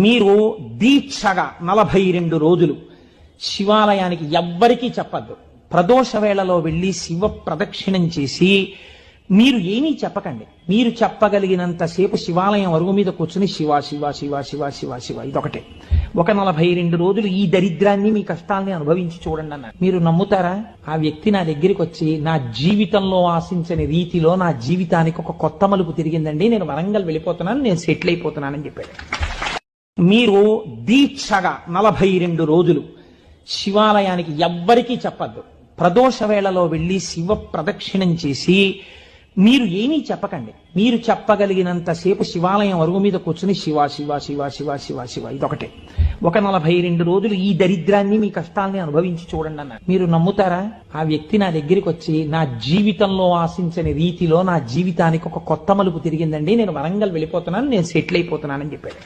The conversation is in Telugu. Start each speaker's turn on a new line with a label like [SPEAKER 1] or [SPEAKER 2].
[SPEAKER 1] మీరు దీక్షగా 42 రోజులు శివాలయానికి ఎవ్వరికీ చెప్పద్దు. ప్రదోష వేళలో వెళ్ళి శివ ప్రదక్షిణం చేసి మీరు ఏమీ చెప్పకండి. మీరు చెప్పగలిగినంతసేపు శివాలయం అరుగు మీద కూర్చుని శివ శివ శివ శివ శివ శివ ఇదొకటే. ఒక 42 రోజులు ఈ దరిద్రాన్ని, మీ కష్టాల్ని అనుభవించి చూడండి అన్నారు. మీరు నమ్ముతారా? ఆ వ్యక్తి నా దగ్గరికి వచ్చి నా జీవితంలో ఆశించని రీతిలో నా జీవితానికి ఒక కొత్త మలుపు తిరిగిందండి, నేను వరంగల్ వెళ్ళిపోతున్నాను, నేను సెటిల్ అయిపోతున్నానని చెప్పాడు. మీరు దీక్షగా 42 రోజులు శివాలయానికి ఎవ్వరికీ చెప్పద్దు. ప్రదోష వేళలో వెళ్ళి శివ ప్రదక్షిణం చేసి మీరు ఏమీ చెప్పకండి. మీరు చెప్పగలిగినంతసేపు శివాలయం అరుగు మీద కూర్చుని శివ శివ శివ శివ శివ శివ ఇదొకటే. ఒక 42 రోజులు ఈ దరిద్రాన్ని, మీ కష్టాల్ని అనుభవించి చూడండి అన్నారు. మీరు నమ్ముతారా? ఆ వ్యక్తి నా దగ్గరికి వచ్చి నా జీవితంలో ఆశించని రీతిలో నా జీవితానికి ఒక కొత్త మలుపు తిరిగిందండి, నేను వరంగల్ వెళ్ళిపోతున్నాను, నేను సెటిల్ అయిపోతున్నానని చెప్పాడు.